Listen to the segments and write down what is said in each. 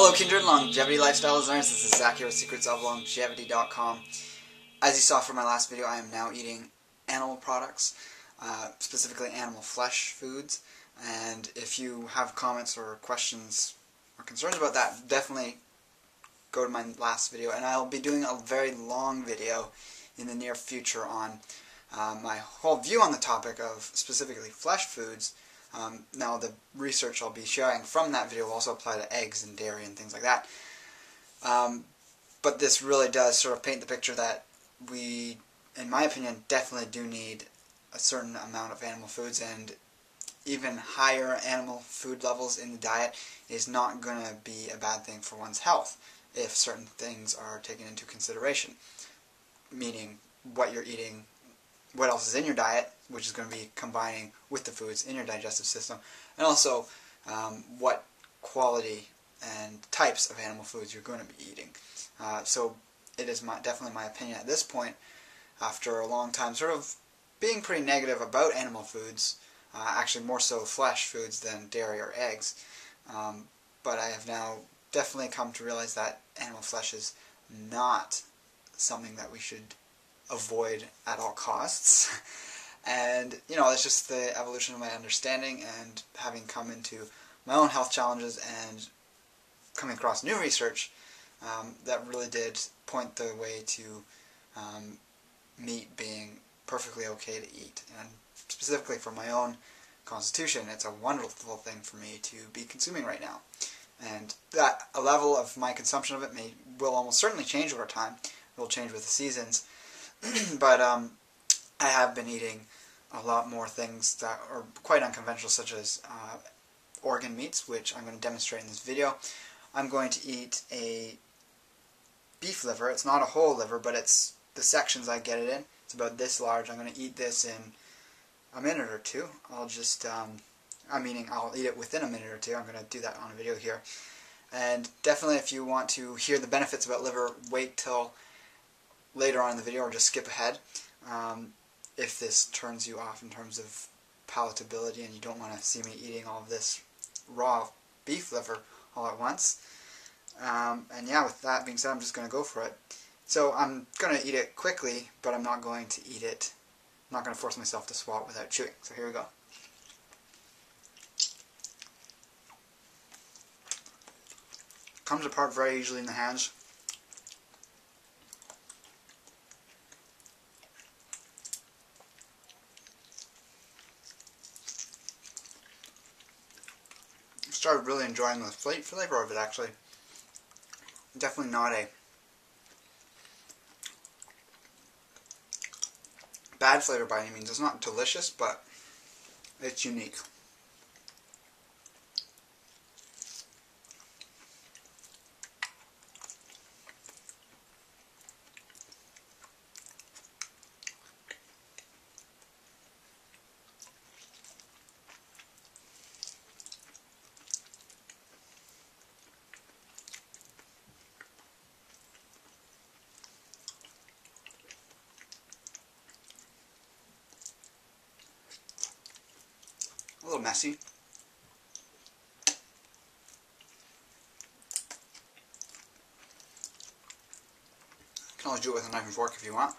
Hello kindred longevity lifestyle designers, this is Zach here with secretsoflongevity.com. As you saw from my last video, I am now eating animal products, specifically animal flesh foods, and if you have comments or questions or concerns about that, definitely go to my last video, and I'll be doing a very long video in the near future on my whole view on the topic of specifically flesh foods. Now the research I'll be sharing from that video will also apply to eggs and dairy and things like that. But this really does sort of paint the picture that we, in my opinion, definitely do need a certain amount of animal foods, and even higher animal food levels in the diet is not going to be a bad thing for one's health if certain things are taken into consideration. Meaning what you're eating, what else is in your diet, which is going to be combining with the foods in your digestive system, and also what quality and types of animal foods you're going to be eating. So it is definitely my opinion at this point, after a long time sort of being pretty negative about animal foods, actually more so flesh foods than dairy or eggs, but I have now definitely come to realize that animal flesh is not something that we should avoid at all costs. And, you know, it's just the evolution of my understanding, and having come into my own health challenges and coming across new research that really did point the way to meat being perfectly okay to eat. And specifically for my own constitution, it's a wonderful thing for me to be consuming right now. And that a level of my consumption of it will almost certainly change over time. It will change with the seasons. But I have been eating a lot more things that are quite unconventional, such as organ meats, which I'm going to demonstrate in this video. I'm going to eat a beef liver. It's not a whole liver, but it's the sections I get it in. It's about this large. I'm going to eat this in a minute or two. I'll just, I'll eat it within a minute or two. I'm going to do that on a video here. And definitely, if you want to hear the benefits about liver, wait till later on in the video, or just skip ahead if this turns you off in terms of palatability and you don't want to see me eating all of this raw beef liver all at once. And yeah, with that being said, I'm just going to go for it. So I'm going to eat it quickly, but I'm not going to eat it, I'm not going to force myself to swallow it without chewing. So here we go. Comes apart very easily in the hands. Started really enjoying the flavor of it, actually. Definitely not a bad flavor by any means. It's not delicious, but it's unique. A little messy. You can always do it with a knife and fork if you want.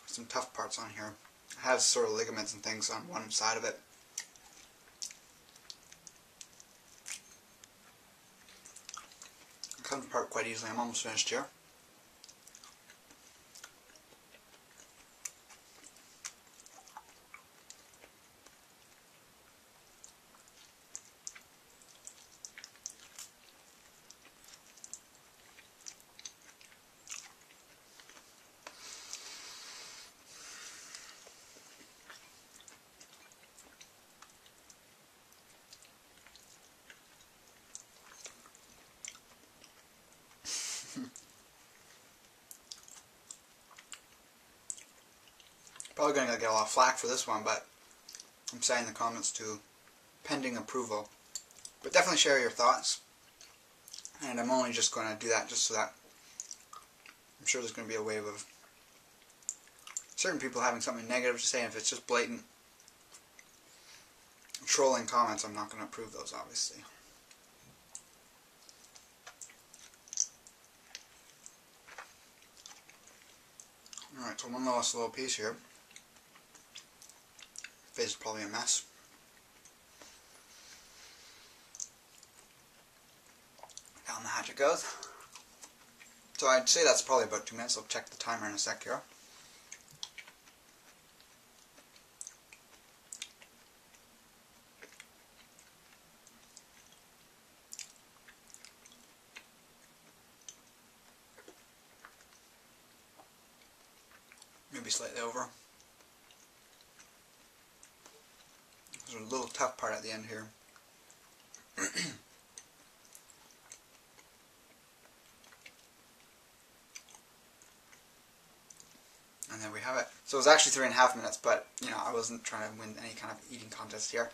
Some tough parts on here. It has sort of ligaments and things on one side of it. It comes apart quite easily. I'm almost finished here. Probably going to get a lot of flack for this one, but I'm setting the comments to pending approval. But definitely share your thoughts. And I'm only just going to do that just so that I'm sure there's going to be a wave of certain people having something negative to say, and if it's just blatant trolling comments, I'm not going to approve those, obviously. Alright, so one last little piece here. Face is probably a mess. Down the hatch it goes. So I'd say that's probably about 2 minutes. I'll check the timer in a sec here. Maybe slightly over. There's a little tough part at the end here. And there we have it. So it was actually 3.5 minutes, but you know, I wasn't trying to win any kind of eating contest here.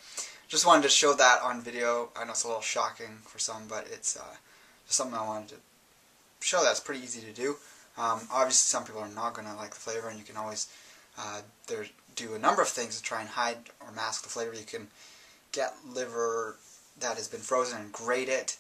Just wanted to show that on video. I know it's a little shocking for some, but it's just something I wanted to show that's pretty easy to do. Obviously some people are not going to like the flavor, and you can always do a number of things to try and hide or mask the flavor. You can get liver that has been frozen and grate it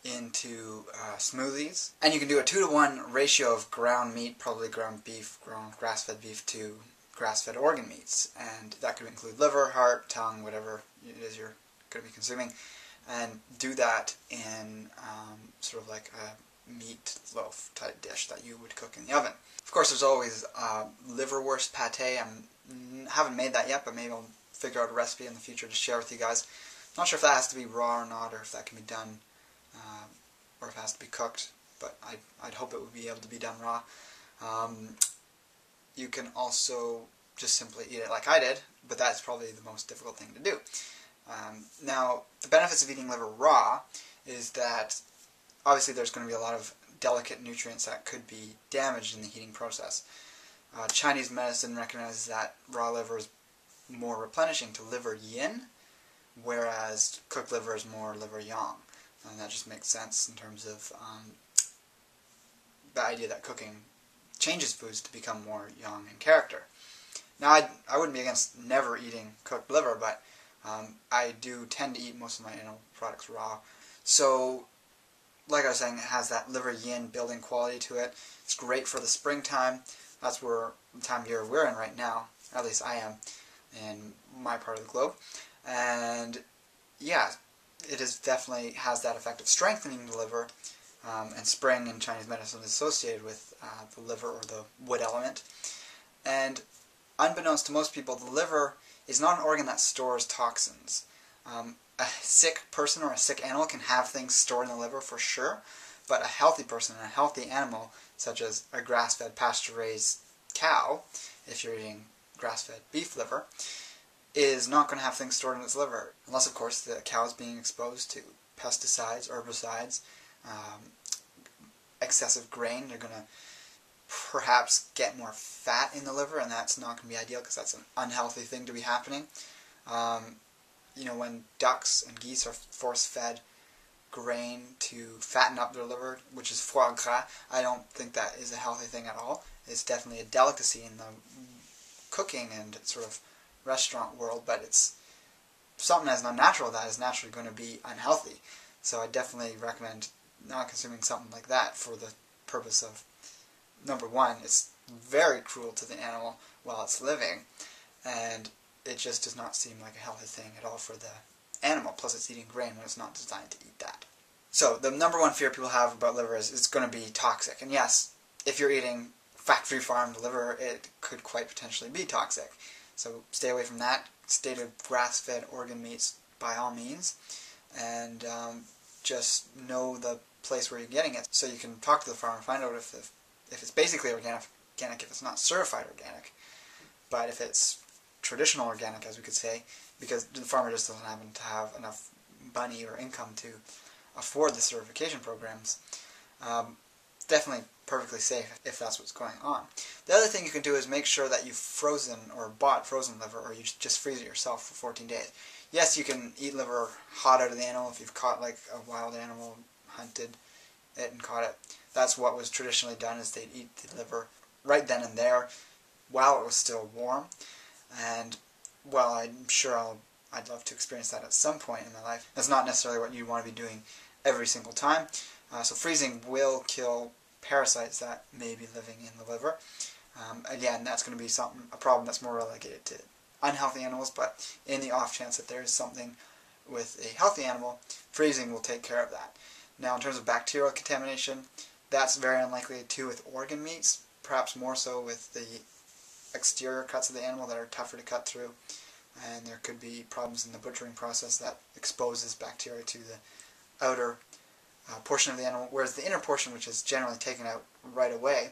into smoothies, and you can do a 2-to-1 ratio of ground meat, probably ground beef, ground grass-fed beef, to grass-fed organ meats, and that could include liver, heart, tongue, whatever it is you're going to be consuming, and do that in sort of like a meatloaf type dish that you would cook in the oven. Of course, there's always liverwurst pate. I haven't made that yet, but maybe I'll figure out a recipe in the future to share with you guys. Not sure if that has to be raw or not, or if that can be done, or if it has to be cooked, but I'd hope it would be able to be done raw. You can also just simply eat it like I did, but that's probably the most difficult thing to do. Now, the benefits of eating liver raw is that obviously there's going to be a lot of delicate nutrients that could be damaged in the heating process. Chinese medicine recognizes that raw liver is more replenishing to liver yin, whereas cooked liver is more liver yang. And that just makes sense in terms of the idea that cooking changes foods to become more yang in character. Now, I wouldn't be against never eating cooked liver, but I do tend to eat most of my animal products raw. So, like I was saying, it has that liver yin building quality to it. It's great for the springtime. That's where the time of year we're in right now. At least I am in my part of the globe. And yeah, it is definitely has that effect of strengthening the liver. And spring in Chinese medicine is associated with the liver, or the wood element. And unbeknownst to most people, the liver is not an organ that stores toxins. A sick person or a sick animal can have things stored in the liver for sure, but a healthy person and a healthy animal, such as a grass-fed pasture-raised cow, if you're eating grass-fed beef liver, is not going to have things stored in its liver, unless of course the cow is being exposed to pesticides, herbicides, excessive grain. They're going to perhaps get more fat in the liver, and that's not going to be ideal because that's an unhealthy thing to be happening. You know, when ducks and geese are force-fed grain to fatten up their liver, which is foie gras, I don't think that is a healthy thing at all. It's definitely a delicacy in the cooking and sort of restaurant world, but it's something as unnatural that is naturally going to be unhealthy. So I definitely recommend not consuming something like that for the purpose of, number one, it's very cruel to the animal while it's living, and it just does not seem like a healthy thing at all for the animal. Plus it's eating grain when it's not designed to eat that. So the number one fear people have about liver is it's going to be toxic. And yes, if you're eating factory farmed liver, it could quite potentially be toxic. So stay away from that. Stay to grass-fed organ meats by all means. And just know the place where you're getting it, so you can talk to the farmer and find out if it's basically organic, if it's not certified organic. But if it's traditional organic, as we could say, because the farmer just doesn't happen to have enough money or income to afford the certification programs, definitely perfectly safe if that's what's going on. The other thing you can do is make sure that you've frozen or bought frozen liver, or you just freeze it yourself for 14 days. Yes, you can eat liver hot out of the animal if you've caught like a wild animal, hunted it and caught it. That's what was traditionally done, is they'd eat the liver right then and there while it was still warm. And well, I'm sure I'd love to experience that at some point in my life. That's not necessarily what you want to be doing every single time. So freezing will kill parasites that may be living in the liver. Again, that's going to be a problem that's more relegated to unhealthy animals, but in the off chance that there is something with a healthy animal, freezing will take care of that. Now, in terms of bacterial contamination, that's very unlikely too with organ meats, perhaps more so with the exterior cuts of the animal that are tougher to cut through, and there could be problems in the butchering process that exposes bacteria to the outer portion of the animal, whereas the inner portion, which is generally taken out right away,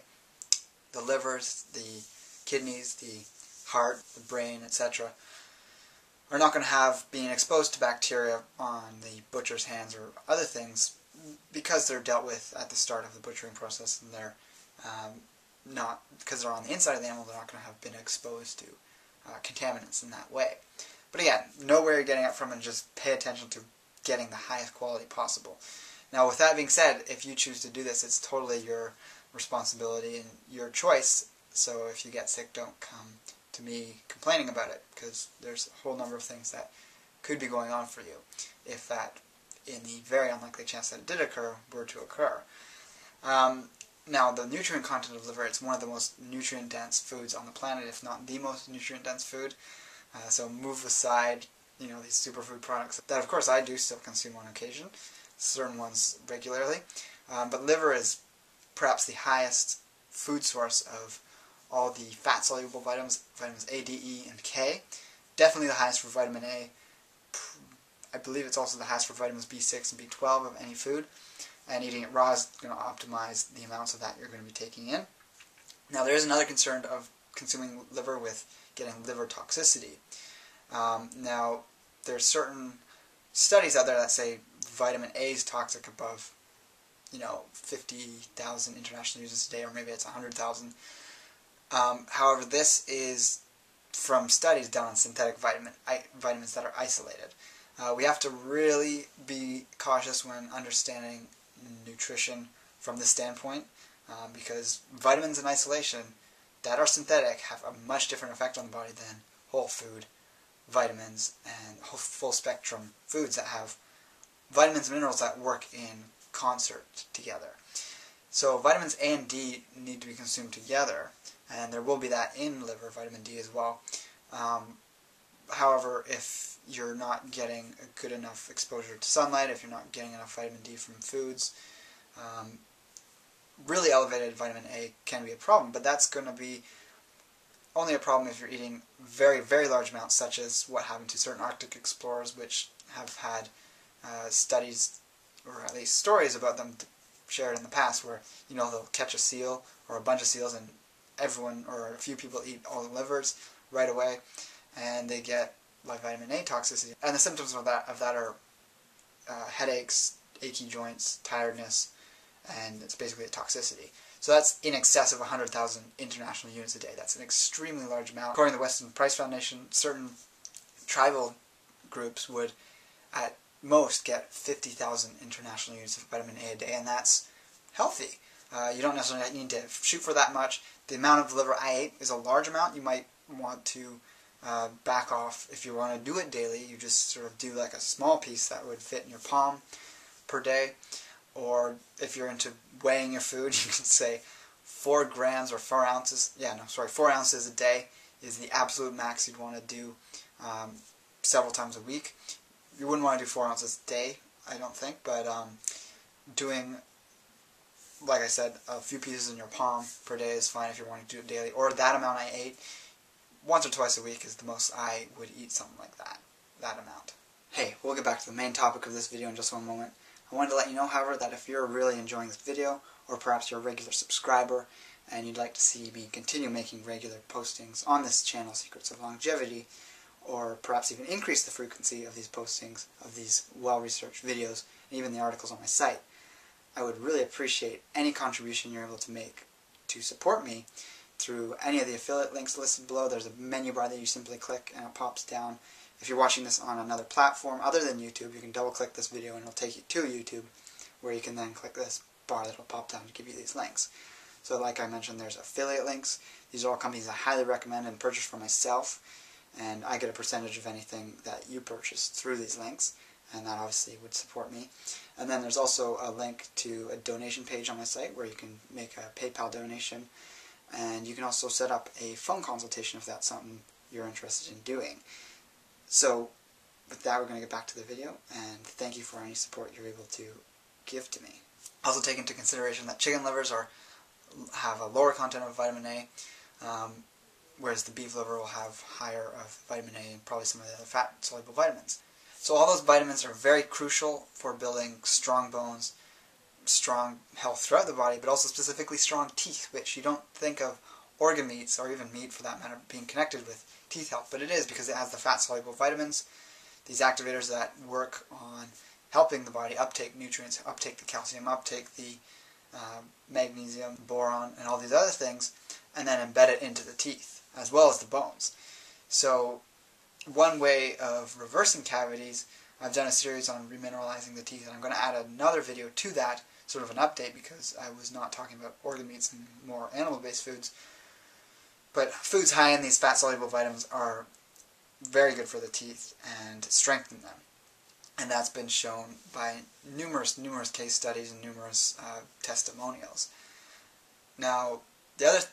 the livers, the kidneys, the heart, the brain, etc., are not going to have being exposed to bacteria on the butcher's hands or other things, because they're dealt with at the start of the butchering process, and they're not, because they're on the inside of the animal, they're not going to have been exposed to contaminants in that way. But again, know where you're getting it from and just pay attention to getting the highest quality possible. Now, with that being said, if you choose to do this, it's totally your responsibility and your choice. So if you get sick, don't come to me complaining about it, because there's a whole number of things that could be going on for you if that, in the very unlikely chance that it did occur, were to occur. Now, the nutrient content of liver, it's one of the most nutrient-dense foods on the planet, if not the most nutrient-dense food. So move aside, these superfood products that, of course, I do still consume on occasion, certain ones regularly. But liver is perhaps the highest food source of all the fat-soluble vitamins, vitamins A, D, E, and K. Definitely the highest for vitamin A. I believe it's also the highest for vitamins B6 and B12 of any food. And eating it raw is going to optimize the amounts of that you're going to be taking in. Now, there is another concern of consuming liver with getting liver toxicity. Now, there's certain studies out there that say vitamin A is toxic above, 50,000 international uses a day, or maybe it's 100,000. However, this is from studies done on synthetic vitamins that are isolated. We have to really be cautious when understanding nutrition from this standpoint, because vitamins in isolation that are synthetic have a much different effect on the body than whole food vitamins and full spectrum foods that have vitamins and minerals that work in concert together. So vitamins A and D need to be consumed together, and there will be that in liver, vitamin D as well. However, if you're not getting a good enough exposure to sunlight, if you're not getting enough vitamin D from foods, really elevated vitamin A can be a problem, but that's going to be only a problem if you're eating very, very large amounts, such as what happened to certain Arctic explorers, which have had studies, or at least stories about them shared in the past, where they'll catch a seal or a bunch of seals, and everyone or a few people eat all the livers right away, and they get like vitamin A toxicity. And the symptoms of that are headaches, achy joints, tiredness, and it's basically a toxicity. So that's in excess of 100,000 international units a day. That's an extremely large amount. According to the Western Price Foundation, certain tribal groups would at most get 50,000 international units of vitamin A a day, and that's healthy. You don't necessarily need to shoot for that much. The amount of liver I ate is a large amount. You might want to back off. If you want to do it daily, you just sort of do like a small piece that would fit in your palm per day. Or if you're into weighing your food, you can say 4 grams or 4 ounces. 4 ounces a day is the absolute max you'd want to do several times a week. You wouldn't want to do 4 ounces a day, I don't think, but doing, like I said, a few pieces in your palm per day is fine if you're wanting to do it daily. Or that amount I ate once or twice a week is the most I would eat something like that amount. Hey, we'll get back to the main topic of this video in just one moment. I wanted to let you know, however, that if you're really enjoying this video, or perhaps you're a regular subscriber, and you'd like to see me continue making regular postings on this channel, Secrets of Longevity, or perhaps even increase the frequency of these postings, of these well-researched videos, and even the articles on my site, I would really appreciate any contribution you're able to make to support me through any of the affiliate links listed below. There's a menu bar that you simply click and it pops down. If you're watching this on another platform other than YouTube, you can double click this video and it'll take you to YouTube, where you can then click this bar that'll pop down to give you these links. So like I mentioned, there's affiliate links. These are all companies I highly recommend and purchase for myself, and I get a percentage of anything that you purchase through these links, and that obviously would support me. And then there's also a link to a donation page on my site where you can make a PayPal donation, and you can also set up a phone consultation if that's something you're interested in doing. So with that, we're going to get back to the video, and thank you for any support you're able to give to me. Also take into consideration that chicken livers have a lower content of vitamin A, whereas the beef liver will have higher of vitamin A and probably some of the other fat-soluble vitamins. So all those vitamins are very crucial for building strong bones, strong health throughout the body, but also specifically strong teeth, which you don't think of organ meats, or even meat for that matter, being connected with teeth health, but it is, because it has the fat-soluble vitamins, these activators that work on helping the body uptake nutrients, uptake the calcium, uptake the magnesium, boron, and all these other things, and then embed it into the teeth, as well as the bones. So one way of reversing cavities, I've done a series on remineralizing the teeth, and I'm going to add another video to that, sort of an update, because I was not talking about organ meats and more animal-based foods. But foods high in these fat-soluble vitamins are very good for the teeth and strengthen them. And that's been shown by numerous case studies and numerous testimonials. Now, the other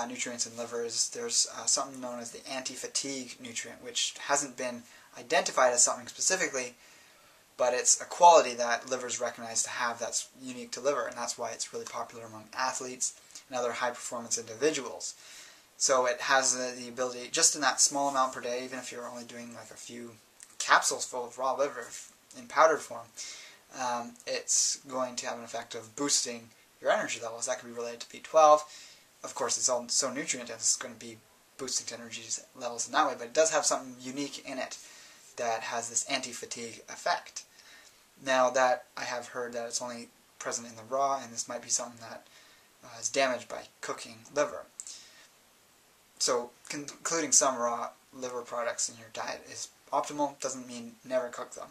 nutrients in liver is there's something known as the anti-fatigue nutrient, which hasn't been identified as something specifically, but it's a quality that livers recognize to have that's unique to liver, and that's why it's really popular among athletes and other high-performance individuals. So it has the ability, just in that small amount per day, even if you're only doing like a few capsules full of raw liver in powdered form, it's going to have an effect of boosting your energy levels. That can be related to B12. Of course, it's all so nutrient dense, it's going to be boosting to energy levels in that way, but it does have something unique in it that has this anti-fatigue effect. Now, that I have heard that it's only present in the raw, and this might be something that is damaged by cooking liver. So including some raw liver products in your diet is optimal, doesn't mean never cook them.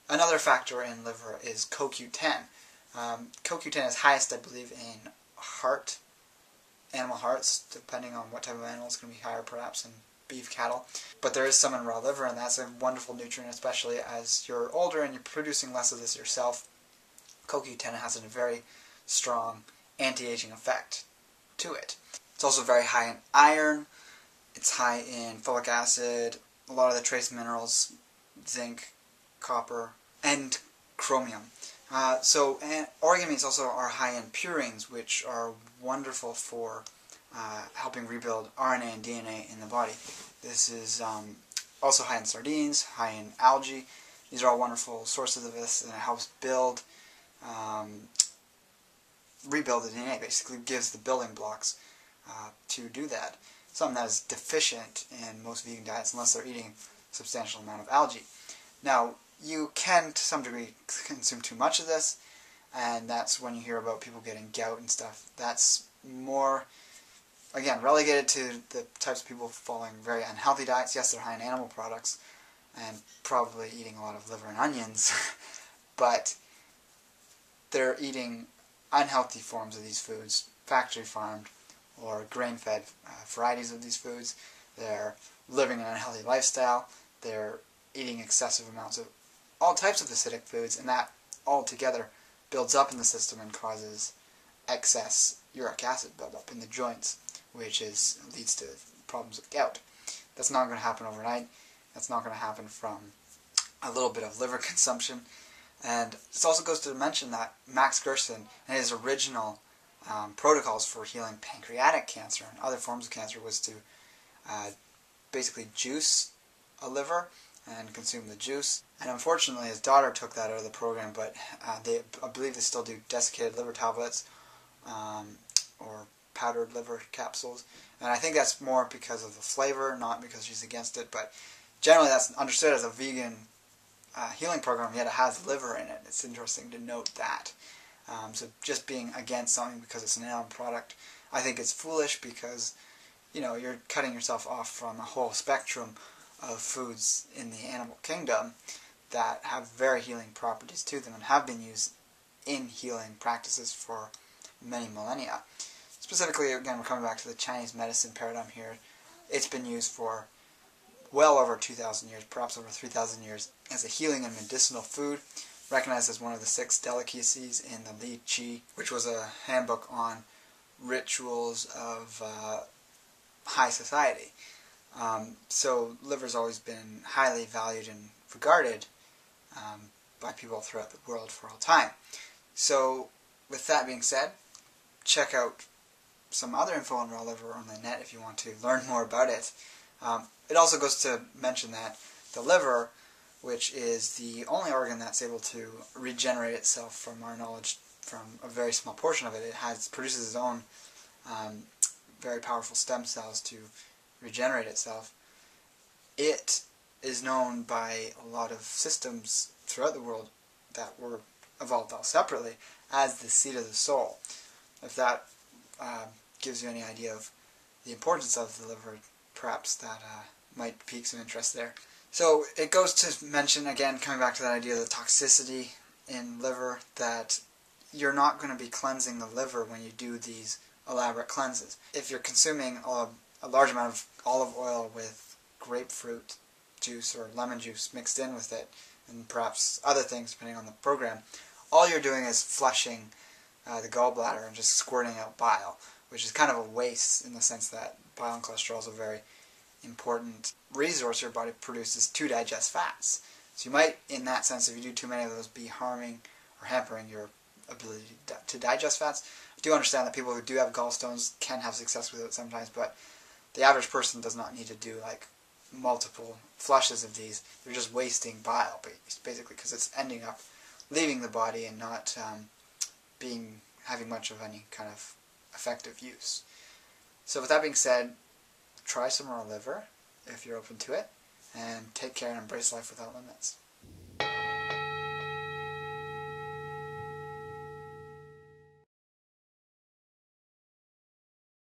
Another factor in liver is CoQ10. CoQ10 is highest, I believe, in animal hearts, depending on what type of animal. It's going to be higher perhaps in beef cattle. But there is some in raw liver, and that's a wonderful nutrient, especially as you're older and you're producing less of this yourself. CoQ10 has a very strong anti-aging effect to it. It's also very high in iron, it's high in folic acid, a lot of the trace minerals, zinc, copper, and chromium. Organ meats also are high in purines, which are wonderful for helping rebuild RNA and DNA in the body. This is also high in sardines, high in algae. These are all wonderful sources of this, and it helps rebuild the DNA, basically gives the building blocks to do that. Something that is deficient in most vegan diets unless they're eating a substantial amount of algae. Now, you can, to some degree, consume too much of this, and that's when you hear about people getting gout and stuff. That's more, again, relegated to the types of people following very unhealthy diets. Yes, they're high in animal products, and probably eating a lot of liver and onions, but they're eating unhealthy forms of these foods, factory farmed or grain-fed varieties of these foods. They're living an unhealthy lifestyle. They're eating excessive amounts of all types of acidic foods, and that all together builds up in the system and causes excess uric acid buildup in the joints, which leads to problems with gout. That's not going to happen overnight. That's not going to happen from a little bit of liver consumption. And this also goes to mention that Max Gerson, in his original protocols for healing pancreatic cancer and other forms of cancer, was to basically juice a liver and consume the juice. And unfortunately, his daughter took that out of the program, but I believe they still do desiccated liver tablets or powdered liver capsules. And I think that's more because of the flavor, not because she's against it. But generally, that's understood as a vegan healing program, yet it has liver in it. It's interesting to note that. So just being against something because it's an animal product, I think it's foolish, because you're cutting yourself off from a whole spectrum of foods in the animal kingdom that have very healing properties to them and have been used in healing practices for many millennia. Specifically, again, we're coming back to the Chinese medicine paradigm here. It's been used for well over 2,000 years, perhaps over 3,000 years, as a healing and medicinal food, recognized as one of the 6 delicacies in the Li Qi, which was a handbook on rituals of high society. So liver's always been highly valued and regarded by people throughout the world for all time. So with that being said, check out some other info on raw liver on the net if you want to learn more about it. It also goes to mention that the liver, which is the only organ that's able to regenerate itself, from our knowledge, from a very small portion of it, produces its own very powerful stem cells to regenerate itself. It is known by a lot of systems throughout the world that were evolved all separately as the seat of the soul. If that gives you any idea of the importance of the liver, perhaps that might pique some interest there. So it goes to mention, again, coming back to that idea of the toxicity in liver, that you're not going to be cleansing the liver when you do these elaborate cleanses. If you're consuming a large amount of olive oil with grapefruit juice or lemon juice mixed in with it, and perhaps other things depending on the program, all you're doing is flushing the gallbladder and just squirting out bile, which is kind of a waste in the sense that bile and cholesterol is a very important resource your body produces to digest fats. So you might, in that sense, if you do too many of those, be harming or hampering your ability to digest fats. I do understand that people who do have gallstones can have success with it sometimes, but the average person does not need to do like multiple flushes of these. They're just wasting bile, basically, because it's ending up leaving the body and not having much of any kind of effective use. So with that being said, try some raw liver if you're open to it, and take care and embrace life without limits.